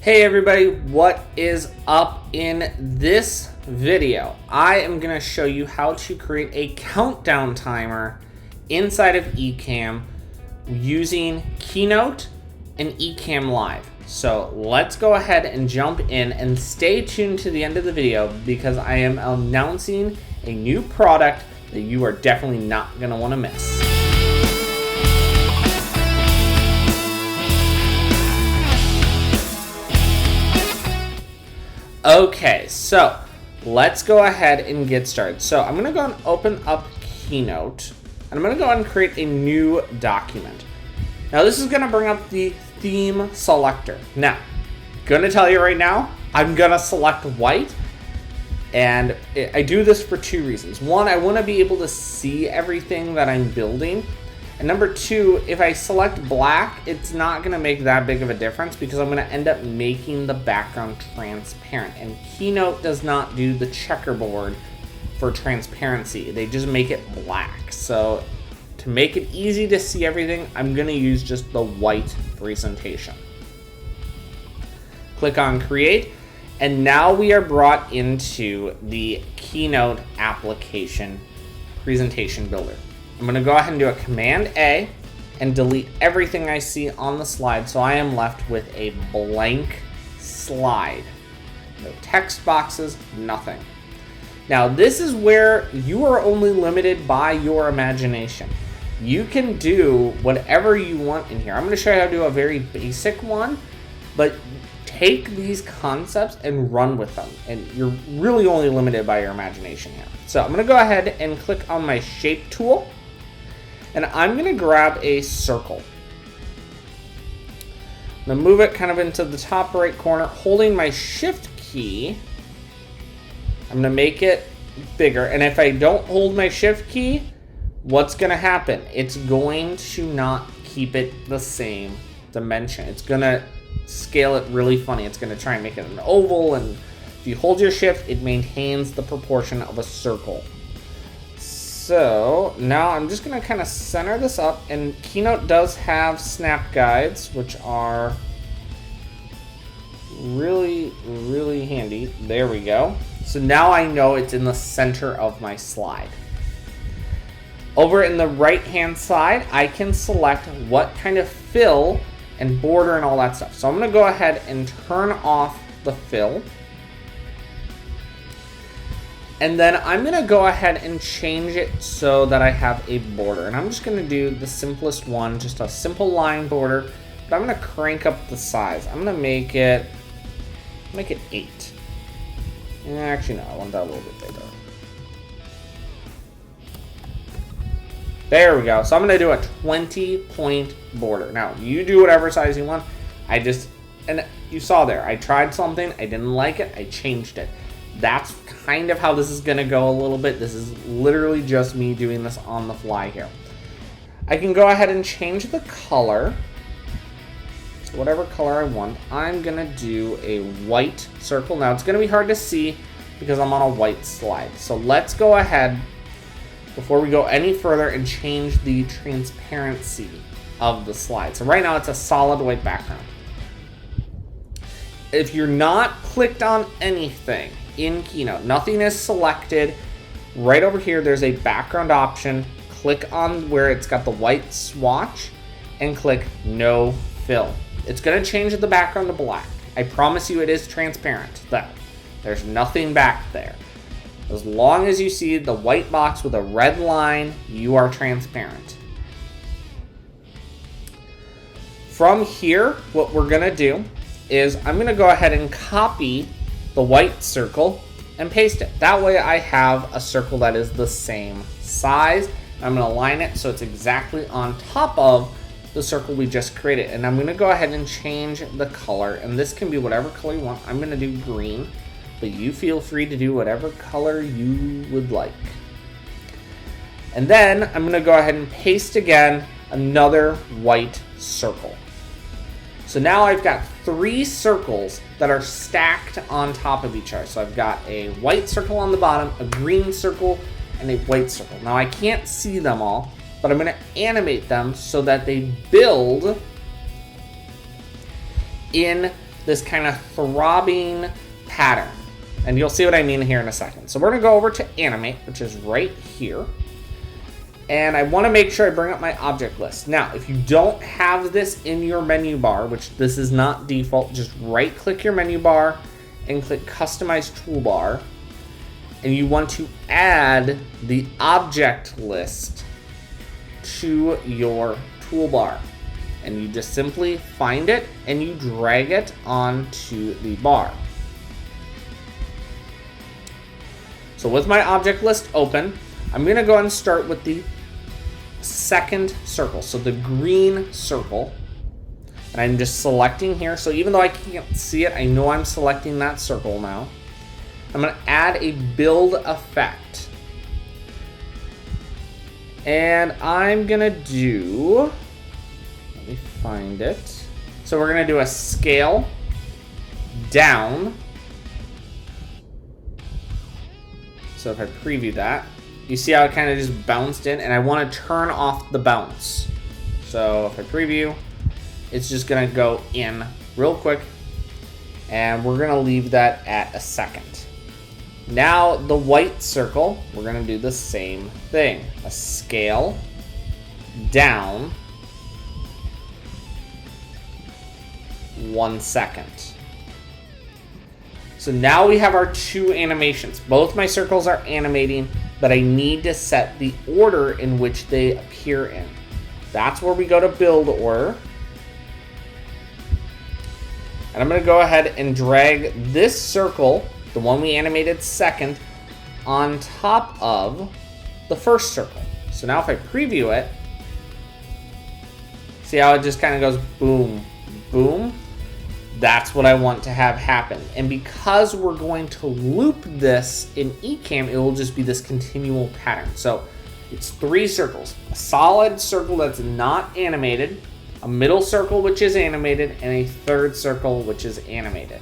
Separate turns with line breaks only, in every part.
Hey everybody, what is up? In this video, I am going to show you how to create a countdown timer inside of Ecamm using Keynote and Ecamm Live. So let's go ahead and jump in and stay tuned to the end of the video because I am announcing a new product that you are definitely not going to want to miss. Okay, so let's go ahead and get started. So I'm going to go and open up Keynote, and I'm going to go ahead and create a new document. Now this is going to bring up the theme selector. Now, going to tell you right now, I'm going to select white, and I do this for two reasons. One, I want to be able to see everything that I'm building. And number two, if I select black, it's not going to make that big of a difference because I'm going to end up making the background transparent. And Keynote does not do the checkerboard for transparency. They just make it black. So to make it easy to see everything, I'm going to use just the white presentation. Click on Create. And now we are brought into the Keynote application presentation builder. I'm going to go ahead and do a Command A and delete everything I see on the slide, so I am left with a blank slide. No text boxes, nothing. Now this is where you are only limited by your imagination. You can do whatever you want in here. I'm going to show you how to do a very basic one, but take these concepts and run with them, and you're really only limited by your imagination here. So I'm going to go ahead and click on my shape tool. And I'm going to grab a circle. I'm going to move it kind of into the top right corner, holding my shift key. I'm going to make it bigger. And if I don't hold my shift key, what's going to happen? It's going to not keep it the same dimension. It's going to scale it really funny. It's going to try and make it an oval. And if you hold your shift, it maintains the proportion of a circle. So now I'm just going to kind of center this up, and Keynote does have snap guides, which are really, really handy. There we go. So now I know it's in the center of my slide. Over in the right-hand side, I can select what kind of fill and border and all that stuff. So I'm going to go ahead and turn off the fill. And then I'm going to go ahead and change it so that I have a border. And I'm just going to do the simplest one, just a simple line border. But I'm going to crank up the size. I'm going to make it 8. Actually, no, I want that a little bit bigger. There we go. So I'm going to do a 20-point border. Now, you do whatever size you want. And you saw there, I tried something. I didn't like it. I changed it. That's kind of how this is going to go a little bit. This is literally just me doing this on the fly here. I can go ahead and change the color to whatever color I want. I'm going to do a white circle. Now, it's going to be hard to see because I'm on a white slide. So let's go ahead, before we go any further, and change the transparency of the slide. So right now, it's a solid white background. If you're not clicked on anything in Keynote, nothing is selected, right over here there's a background option. Click on where it's got the white swatch and click no fill. It's going to change the background to black. I promise you it is transparent though. There's nothing back there. As long as you see the white box with a red line, you are transparent. From here, what we're going to do is I'm going to go ahead and copy the white circle and paste it. That way I have a circle that is the same size. I'm going to align it so it's exactly on top of the circle we just created. And I'm going to go ahead and change the color. And this can be whatever color you want. I'm going to do green, but you feel free to do whatever color you would like. And then I'm going to go ahead and paste again another white circle. So now I've got 3 circles that are stacked on top of each other. So I've got a white circle on the bottom, a green circle, and a white circle. Now I can't see them all, but I'm going to animate them so that they build in this kind of throbbing pattern. And you'll see what I mean here in a second. So we're gonna go over to animate, which is right here. And I wanna make sure I bring up my object list. Now, if you don't have this in your menu bar, which this is not default, just right click your menu bar and click customize toolbar. And you want to add the object list to your toolbar. And you just simply find it and you drag it onto the bar. So with my object list open, I'm gonna go ahead and start with the second circle, so the green circle. And I'm just selecting here, so even though I can't see it, I know I'm selecting that circle now. I'm gonna add a build effect. And I'm gonna do, let me find it. So we're gonna do a scale down. So if I preview that, you see how it kind of just bounced in, and I want to turn off the bounce. So if I preview, it's just gonna go in real quick, and we're gonna leave that at a second. Now the white circle, we're gonna do the same thing. A scale down 1 second. So now we have our two animations. Both my circles are animating, but I need to set the order in which they appear in. That's where we go to build order. And I'm gonna go ahead and drag this circle, the one we animated second, on top of the first circle. So now if I preview it, see how it just kind of goes boom, boom? That's what I want to have happen. And because we're going to loop this in Ecamm, it will just be this continual pattern. So it's 3 circles. A solid circle that's not animated, a middle circle which is animated, and a third circle which is animated.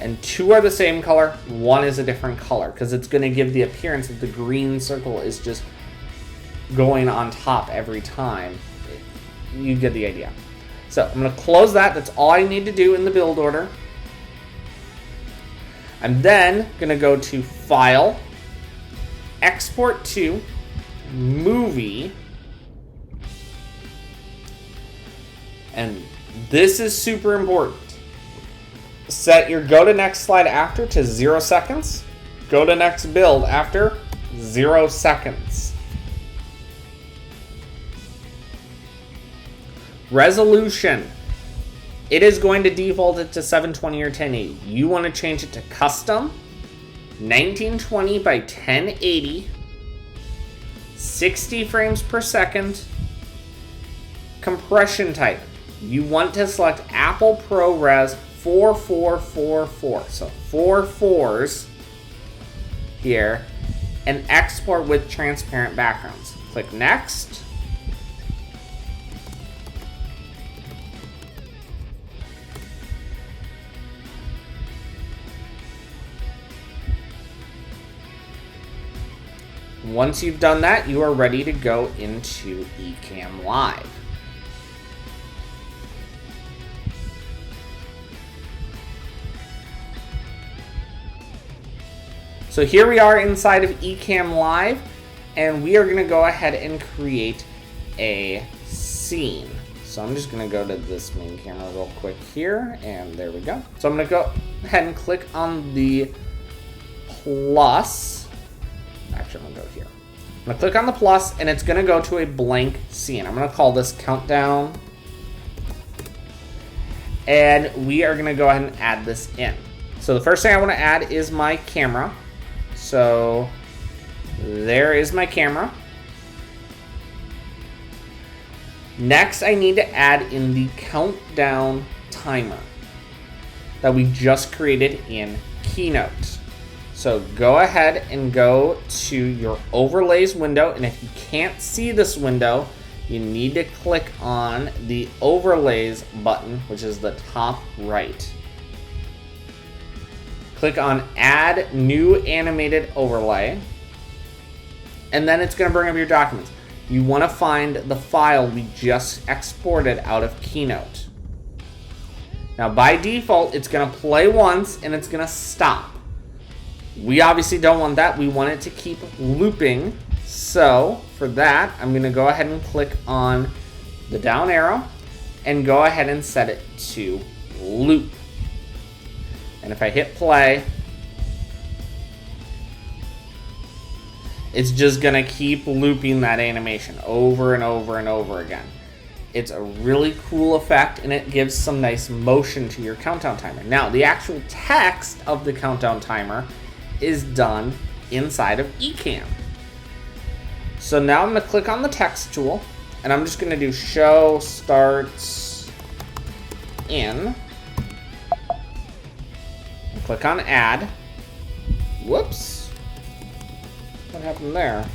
And 2 are the same color, 1 is a different color, because it's going to give the appearance that the green circle is just going on top every time. You get the idea. So I'm going to close that. That's all I need to do in the build order. I'm then going to go to File, Export to, Movie. And this is super important. Set your go to next slide after to 0 seconds. Go to next build after 0 seconds. Resolution. It is going to default it to 720 or 1080. You want to change it to custom, 1920 by 1080, 60 frames per second. Compression type. You want to select Apple ProRes 4444. So 4 4s here. And export with transparent backgrounds. Click next. Once you've done that, you are ready to go into Ecamm Live. So here we are inside of Ecamm Live, and we are going to go ahead and create a scene. So I'm just going to go to this main camera real quick here, and there we go. So I'm going to go ahead and click on the plus. Actually, I'm going to go here. I'm going to click on the plus, and it's going to go to a blank scene. I'm going to call this countdown. And we are going to go ahead and add this in. So the first thing I want to add is my camera. So there is my camera. Next, I need to add in the countdown timer that we just created in Keynote. So go ahead and go to your overlays window, and if you can't see this window, you need to click on the overlays button, which is the top right. Click on add new animated overlay, and then it's going to bring up your documents. You want to find the file we just exported out of Keynote. Now by default, it's going to play once and it's going to stop. We obviously don't want that. We want it to keep looping. So for that, I'm going to go ahead and click on the down arrow and go ahead and set it to loop. And if I hit play, it's just going to keep looping that animation over and over and over again. It's a really cool effect, and it gives some nice motion to your countdown timer. Now, the actual text of the countdown timer is done inside of Ecamm. So now I'm going to click on the text tool, and I'm just going to do show starts in. And click on add. Whoops. What happened there?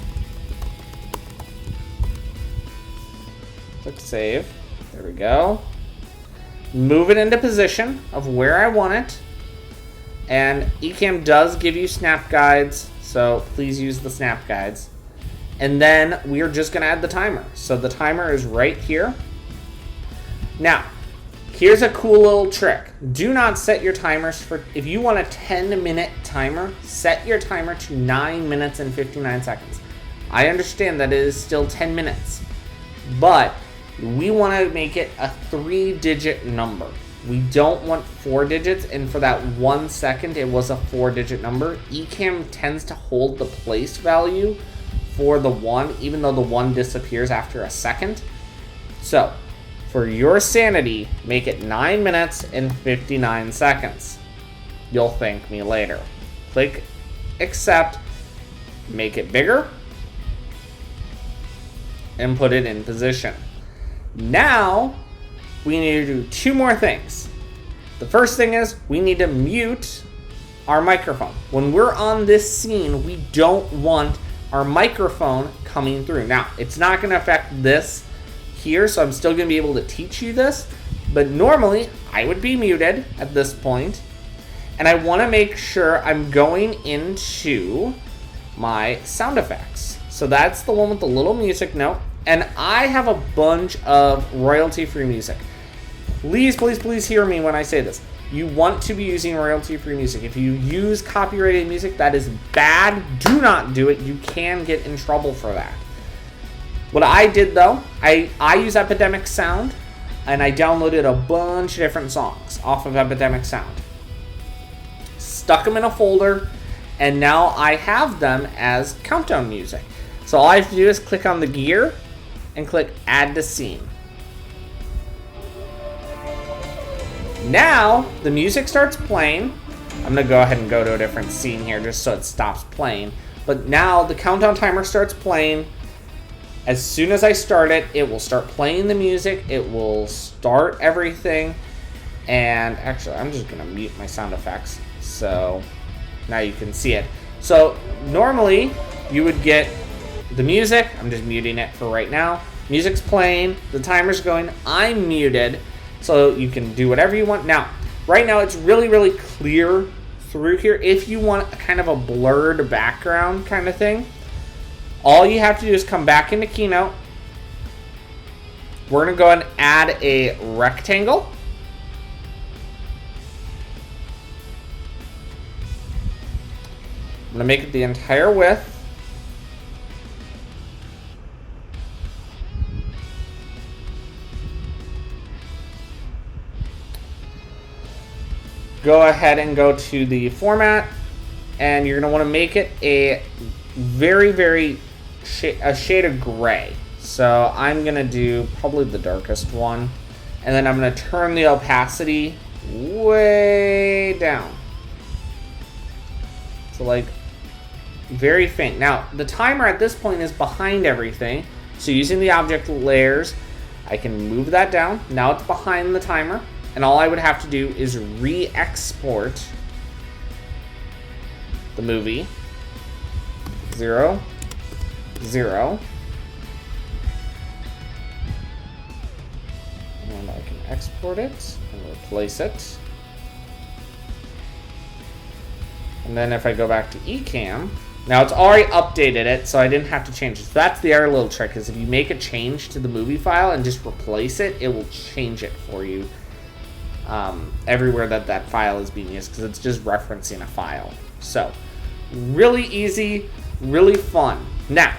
Click save. There we go. Move it into position of where I want it. And Ecamm does give you snap guides, so please use the snap guides. And then we are just going to add the timer. So the timer is right here. Now, here's a cool little trick. Do not set your timers for, if you want a 10-minute timer, set your timer to 9 minutes and 59 seconds. I understand that it is still 10 minutes, but we want to make it a 3-digit number. We don't want 4 digits, and for that 1 second, it was a 4-digit number. Ecamm tends to hold the place value for the 1, even though the 1 disappears after a second. So, for your sanity, make it 9 minutes and 59 seconds. You'll thank me later. Click accept, make it bigger, and put it in position. Now, we need to do 2 more things. The first thing is we need to mute our microphone. When we're on this scene, we don't want our microphone coming through. Now, it's not going to affect this here, so I'm still going to be able to teach you this, but normally I would be muted at this point, and I want to make sure I'm going into my sound effects. So that's the one with the little music note. And I have a bunch of royalty-free music. Please, please, please hear me when I say this. You want to be using royalty-free music. If you use copyrighted music, that is bad. Do not do it. You can get in trouble for that. What I did, though, I use Epidemic Sound, and I downloaded a bunch of different songs off of Epidemic Sound. Stuck them in a folder, and now I have them as countdown music. So all I have to do is click on the gear and click add to scene. Now the music starts playing. I'm gonna go ahead and go to a different scene here just so it stops playing. But now the countdown timer starts playing. As soon as I start it, it will start playing the music. It will start everything. And actually, I'm just gonna mute my sound effects so now you can see it. So normally you would get the music. I'm just muting it for right now. Music's playing, the timer's going, I'm muted, so you can do whatever you want. Now, right now it's really, really clear through here. If you want a kind of a blurred background kind of thing, all you have to do is come back into Keynote. We're gonna go ahead and add a rectangle. I'm gonna make it the entire width. Go ahead and go to the format, and you're gonna wanna make it a very, very a shade of gray. So I'm gonna do probably the darkest one, and then I'm gonna turn the opacity way down. So like very faint. Now the timer at this point is behind everything. So using the object layers, I can move that down. Now it's behind the timer. And all I would have to do is re-export the movie. 0, 0. And I can export it and replace it. And then if I go back to Ecamm, now it's already updated it, so I didn't have to change it. So that's the other little trick, is if you make a change to the movie file and just replace it, it will change it for you everywhere that file is being used, because it's just referencing a file. So really easy, really fun. Now,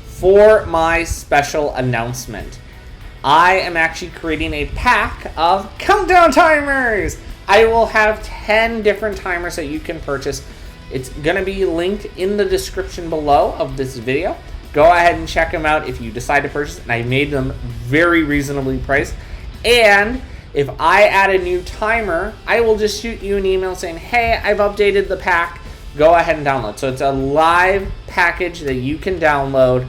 for my special announcement, I am actually creating a pack of countdown timers. I will have 10 different timers that you can purchase. It's going to be linked in the description below of this video. Go ahead and check them out if you decide to purchase. And I made them very reasonably priced. And if I add a new timer, I will just shoot you an email saying, hey, I've updated the pack. Go ahead and download. So it's a live package that you can download,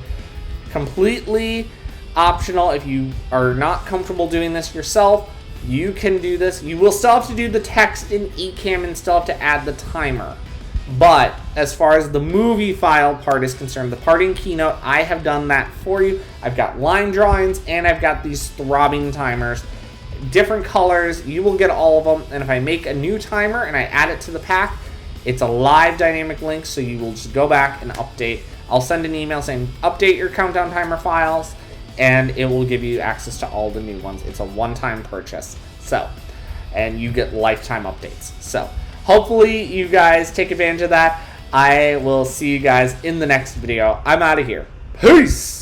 completely optional. If you are not comfortable doing this yourself, you can do this. You will still have to do the text in Ecamm and still have to add the timer. But as far as the movie file part is concerned, the part in Keynote, I have done that for you. I've got line drawings and I've got these throbbing timers, different colors. You will get all of them. And if I make a new timer and I add it to the pack, it's a live dynamic link, so you will just go back and update. I'll send an email saying update your countdown timer files, and it will give you access to all the new ones. It's a one-time purchase, so, and you get lifetime updates. So hopefully you guys take advantage of that. I will see you guys in the next video. I'm out of here. Peace!